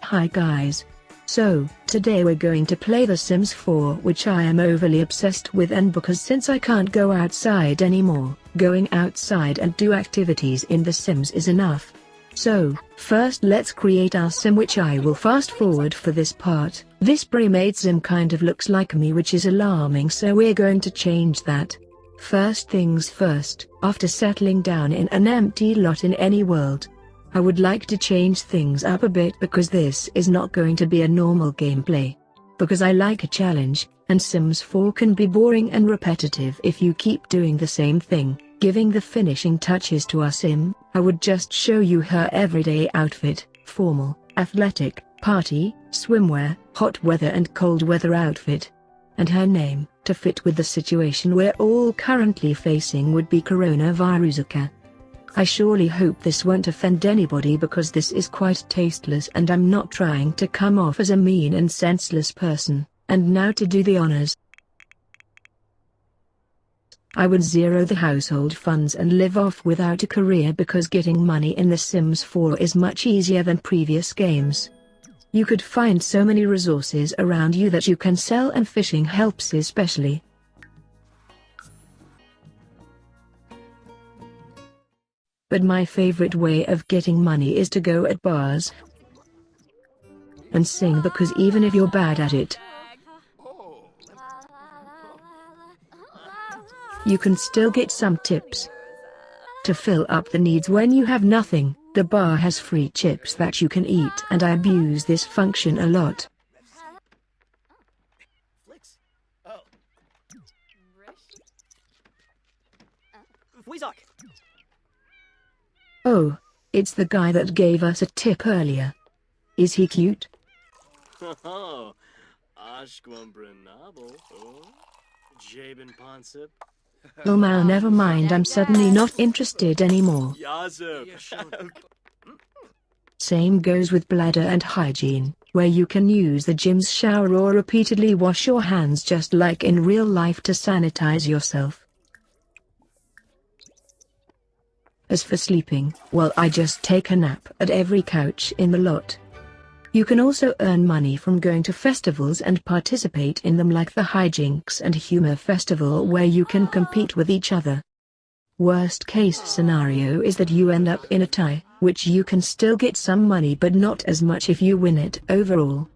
Hi guys. So, today we're going to play The Sims 4, which I am overly obsessed with, and because since I can't go outside anymore, going outside and do activities in The Sims is enough. So, first let's create our sim, which I will fast forward for this part. This pre-made sim kind of looks like me, which is alarming, so we're going to change that. First things first, after settling down in an empty lot in any world, I would like to change things up a bit because this is not going to be a normal gameplay. Because I like a challenge, and Sims 4 can be boring and repetitive if you keep doing the same thing. Giving the finishing touches to our sim, I would just show you her everyday outfit: formal, athletic, party, swimwear, hot weather and cold weather outfit. And her name, to fit with the situation we're all currently facing, would be Coronavirusica. I surely hope this won't offend anybody because this is quite tasteless and I'm not trying to come off as a mean and senseless person. And now to do the honors. I would zero the household funds and live off without a career because getting money in The Sims 4 is much easier than previous games. You could find so many resources around you that you can sell, and fishing helps especially. But my favorite way of getting money is to go at bars and sing, because even if you're bad at it, you can still get some tips. To fill up the needs when you have nothing, the bar has free chips that you can eat, and I abuse this function a lot. Oh, it's the guy that gave us a tip earlier. Is he cute? Oh, Now never mind, I'm suddenly not interested anymore. Same goes with bladder and hygiene, where you can use the gym's shower or repeatedly wash your hands just like in real life to sanitize yourself. As for sleeping, well, I just take a nap at every couch in the lot. You can also earn money from going to festivals and participate in them, like the Hijinks and Humor Festival, where you can compete with each other. Worst case scenario is that you end up in a tie, which you can still get some money but not as much if you win it overall.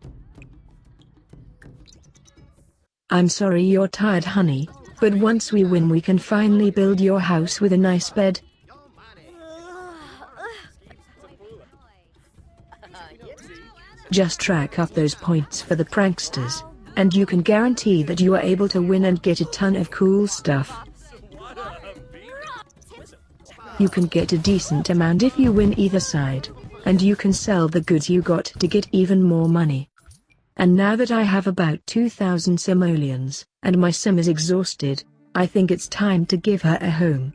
I'm sorry you're tired, honey, but once we win we can finally build your house with a nice bed. Just track up those points for the pranksters, and you can guarantee that you are able to win and get a ton of cool stuff. You can get a decent amount if you win either side, and you can sell the goods you got to get even more money. And now that I have about 2,000 simoleons, and my sim is exhausted, I think it's time to give her a home.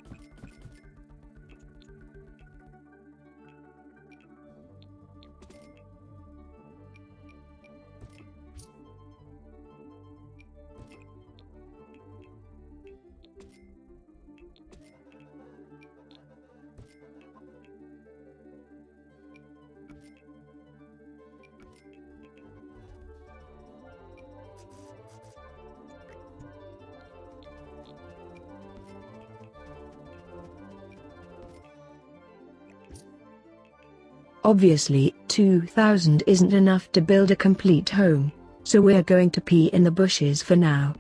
Obviously, 2,000 isn't enough to build a complete home, so we're going to pee in the bushes for now.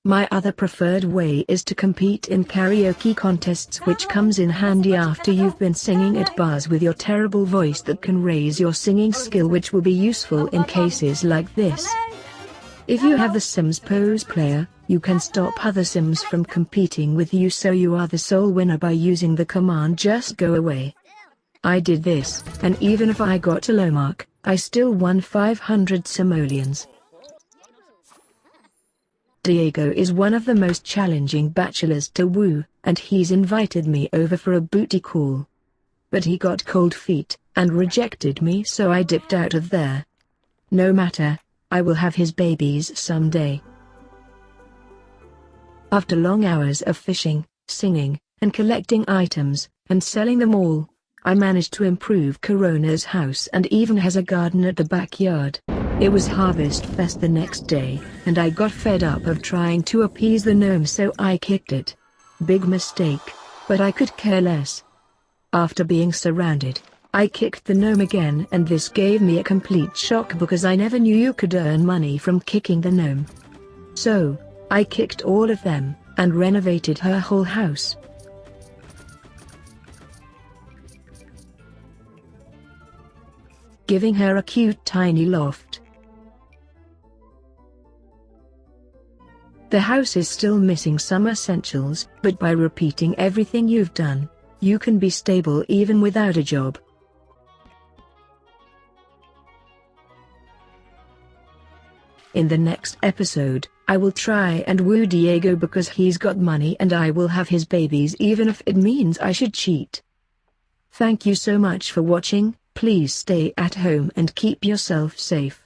My other preferred way is to compete in karaoke contests, which comes in handy after you've been singing at bars with your terrible voice that can raise your singing skill, which will be useful in cases like this. If you have the Sims Pose player, you can stop other Sims from competing with you, so you are the sole winner by using the command "just go away." I did this, and even if I got a low mark, I still won 500 simoleons. Diego is one of the most challenging bachelors to woo, and he's invited me over for a booty call. But he got cold feet, and rejected me, so I dipped out of there. No matter, I will have his babies someday. After long hours of fishing, singing, and collecting items, and selling them all, I managed to improve Corona's house and even has a garden at the backyard. It was Harvest Fest the next day, and I got fed up of trying to appease the gnome, so I kicked it. Big mistake, but I could care less. After being surrounded, I kicked the gnome again, and this gave me a complete shock because I never knew you could earn money from kicking the gnome. So, I kicked all of them, and renovated her whole house. Giving her a cute tiny loft. The house is still missing some essentials, but by repeating everything you've done, you can be stable even without a job. In the next episode, I will try and woo Diego because he's got money and I will have his babies even if it means I should cheat. Thank you so much for watching. Please stay at home and keep yourself safe.